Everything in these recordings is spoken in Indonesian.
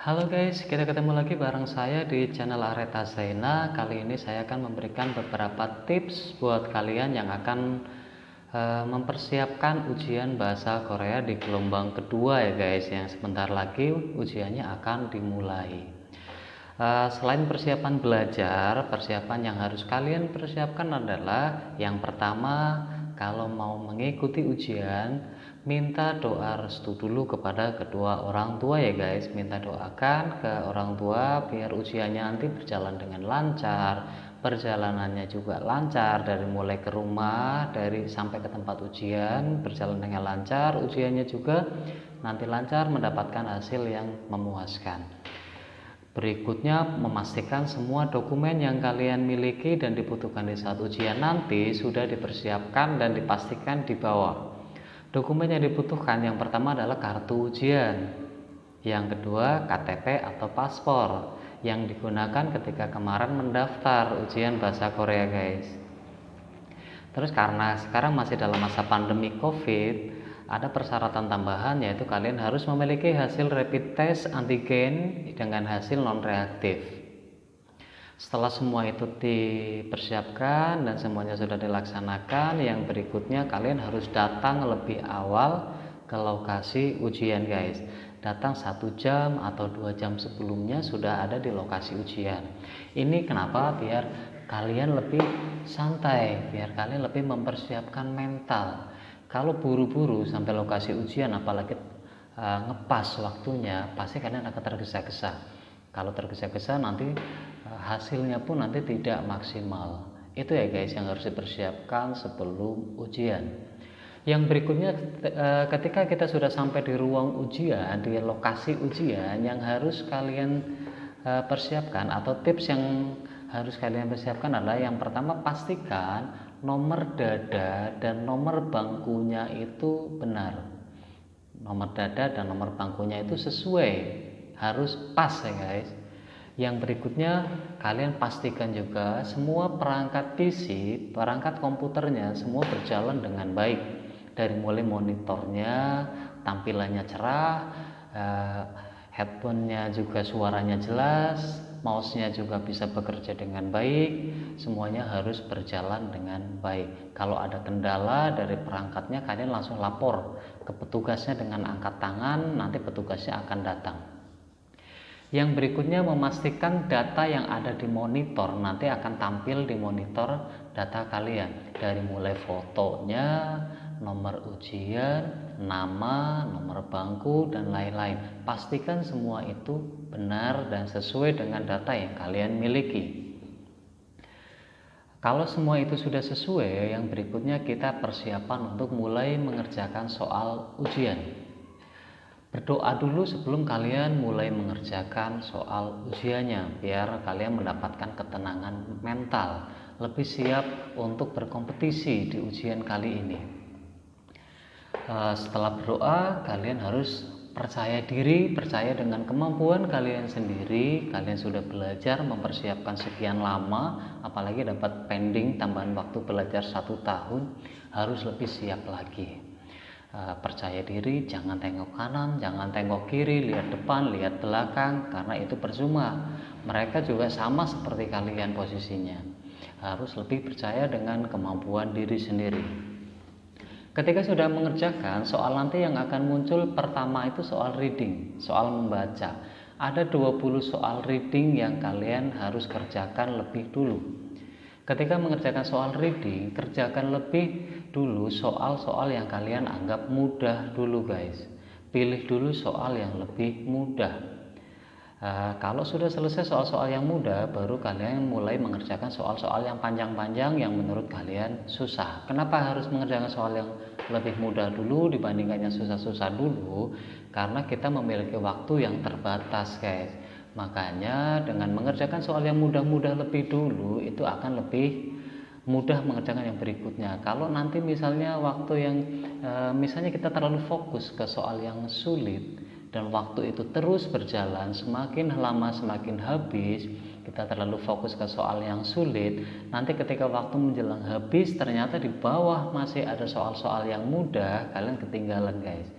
Halo guys, kita ketemu lagi bareng saya di channel Areta Zaina. Kali ini saya akan memberikan beberapa tips buat kalian yang akan mempersiapkan ujian bahasa Korea di gelombang kedua ya guys, yang sebentar lagi ujiannya akan dimulai. Selain persiapan belajar, persiapan yang harus kalian persiapkan adalah yang pertama, kalau mau mengikuti ujian, minta doa restu dulu kepada kedua orang tua ya guys. Minta doakan ke orang tua biar ujiannya nanti berjalan dengan lancar, perjalanannya juga lancar dari mulai ke rumah, dari sampai ke tempat ujian berjalan dengan lancar, ujiannya juga nanti lancar, mendapatkan hasil yang memuaskan. Berikutnya, memastikan semua dokumen yang kalian miliki dan dibutuhkan di saat ujian nanti sudah dipersiapkan dan dipastikan di bawah. Dokumen yang dibutuhkan yang pertama adalah kartu ujian, yang kedua KTP atau paspor yang digunakan ketika kemarin mendaftar ujian bahasa Korea guys. Terus karena sekarang masih dalam masa pandemi COVID, ada persyaratan tambahan, yaitu kalian harus memiliki hasil rapid test antigen dengan hasil non-reaktif. Setelah semua itu dipersiapkan dan semuanya sudah dilaksanakan, yang berikutnya kalian harus datang lebih awal ke lokasi ujian guys. Datang 1 jam atau 2 jam sebelumnya sudah ada di lokasi ujian. Ini kenapa? Biar kalian lebih santai, biar kalian lebih mempersiapkan mental. Kalau buru-buru sampai lokasi ujian, apalagi ngepas waktunya, pasti kalian akan tergesa-gesa. Kalau tergesa-gesa nanti hasilnya pun nanti tidak maksimal. Itu ya guys yang harus dipersiapkan sebelum ujian. Yang berikutnya, ketika kita sudah sampai di ruang ujian, di lokasi ujian, yang harus kalian persiapkan atau tips yang harus kalian persiapkan adalah yang pertama, pastikan nomor dada dan nomor bangkunya itu benar. Nomor dada dan nomor bangkunya itu sesuai, harus pas ya guys. Yang berikutnya, kalian pastikan juga semua perangkat PC, perangkat komputernya semua berjalan dengan baik. Dari mulai monitornya, tampilannya cerah, headphone-nya juga suaranya jelas, mouse-nya juga bisa bekerja dengan baik, semuanya harus berjalan dengan baik. Kalau ada kendala dari perangkatnya, kalian langsung lapor ke petugasnya dengan angkat tangan, nanti petugasnya akan datang. Yang berikutnya, memastikan data yang ada di monitor nanti akan tampil di monitor data kalian, dari mulai fotonya, nomor ujian, nama, nomor bangku, dan lain-lain. Pastikan semua itu benar dan sesuai dengan data yang kalian miliki. Kalau semua itu sudah sesuai, yang berikutnya kita persiapan untuk mulai mengerjakan soal ujian. Berdoa dulu sebelum kalian mulai mengerjakan soal ujiannya, biar kalian mendapatkan ketenangan mental, lebih siap untuk berkompetisi di ujian kali ini. Setelah berdoa, kalian harus percaya diri, percaya dengan kemampuan kalian sendiri. Kalian sudah belajar mempersiapkan sekian lama, apalagi dapat pending tambahan waktu belajar 1 tahun, harus lebih siap lagi. Percaya diri, jangan tengok kanan, jangan tengok kiri, lihat depan, lihat belakang, karena itu percuma. Mereka juga sama seperti kalian posisinya. Harus lebih percaya dengan kemampuan diri sendiri. Ketika sudah mengerjakan, soal nanti yang akan muncul pertama itu soal reading, soal membaca. Ada 20 soal reading yang kalian harus kerjakan lebih dulu. Ketika mengerjakan soal reading, kerjakan lebih dulu soal-soal yang kalian anggap mudah dulu guys. Pilih dulu soal yang lebih mudah. Kalau sudah selesai soal-soal yang mudah, baru kalian mulai mengerjakan soal-soal yang panjang-panjang yang menurut kalian susah. Kenapa harus mengerjakan soal yang lebih mudah dulu dibandingkan yang susah-susah dulu? Karena kita memiliki waktu yang terbatas guys. Makanya dengan mengerjakan soal yang mudah-mudah lebih dulu, itu akan lebih mudah mengerjakan yang berikutnya. Kalau nanti misalnya waktu yang misalnya kita terlalu fokus ke soal yang sulit dan waktu itu terus berjalan, semakin lama semakin habis, kita terlalu fokus ke soal yang sulit, nanti ketika waktu menjelang habis ternyata di bawah masih ada soal-soal yang mudah, kalian ketinggalan guys.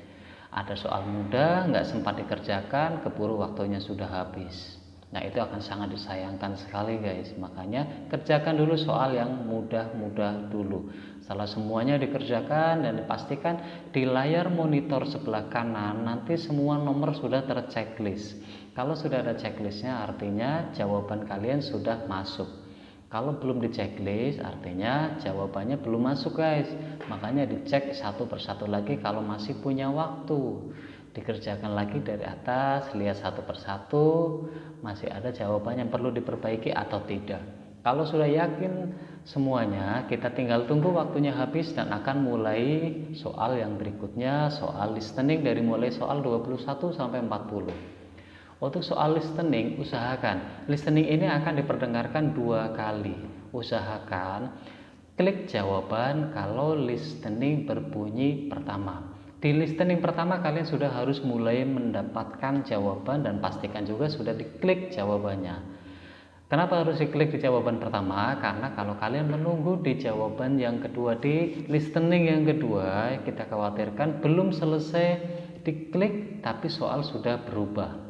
Ada soal mudah nggak sempat dikerjakan, keburu waktunya sudah habis. Nah, itu akan sangat disayangkan sekali guys. Makanya kerjakan dulu soal yang mudah-mudah dulu. Setelah semuanya dikerjakan dan dipastikan di layar monitor sebelah kanan nanti semua nomor sudah terchecklist. Kalau sudah ada checklistnya artinya jawaban kalian sudah masuk. Kalau belum di checklist artinya jawabannya belum masuk guys. Makanya dicek satu persatu lagi kalau masih punya waktu. Dikerjakan lagi dari atas, lihat satu persatu masih ada jawaban yang perlu diperbaiki atau tidak. Kalau sudah yakin semuanya, kita tinggal tunggu waktunya habis dan akan mulai soal yang berikutnya, soal listening dari mulai soal 21 sampai 40. Untuk soal listening, usahakan listening ini akan diperdengarkan 2 kali. Usahakan klik jawaban kalau listening berbunyi pertama. Di listening pertama kalian sudah harus mulai mendapatkan jawaban dan pastikan juga sudah diklik jawabannya. Kenapa harus diklik di jawaban pertama? Karena kalau kalian menunggu di jawaban yang kedua, di listening yang kedua, kita khawatirkan belum selesai diklik tapi soal sudah berubah.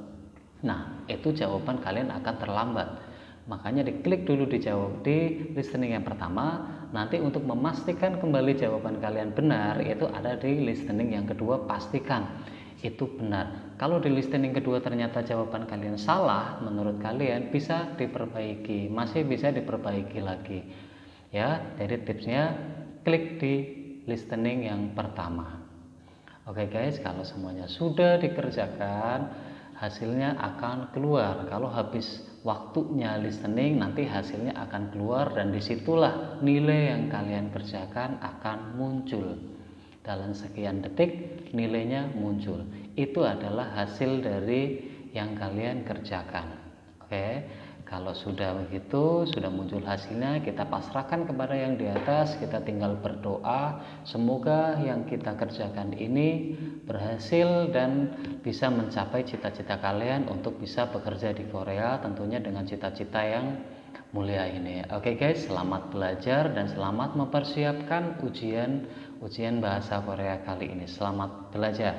Nah, itu jawaban kalian akan terlambat. Makanya diklik dulu di listening yang pertama. Nanti untuk memastikan kembali jawaban kalian benar, itu ada di listening yang kedua, pastikan itu benar. Kalau di listening kedua ternyata jawaban kalian salah, menurut kalian bisa diperbaiki, masih bisa diperbaiki lagi. Ya, jadi tipsnya klik di listening yang pertama. Oke guys, kalau semuanya sudah dikerjakan, hasilnya akan keluar. Kalau habis waktunya listening, nanti hasilnya akan keluar dan disitulah nilai yang kalian kerjakan akan muncul. Dalam sekian detik nilainya muncul. Itu adalah hasil dari yang kalian kerjakan. Oke, kalau sudah begitu, sudah muncul hasilnya, kita pasrahkan kepada yang di atas. Kita tinggal berdoa semoga yang kita kerjakan ini berhasil dan bisa mencapai cita-cita kalian untuk bisa bekerja di Korea, tentunya dengan cita-cita yang mulia ini. Oke guys, selamat belajar dan selamat mempersiapkan ujian bahasa Korea kali ini. Selamat belajar.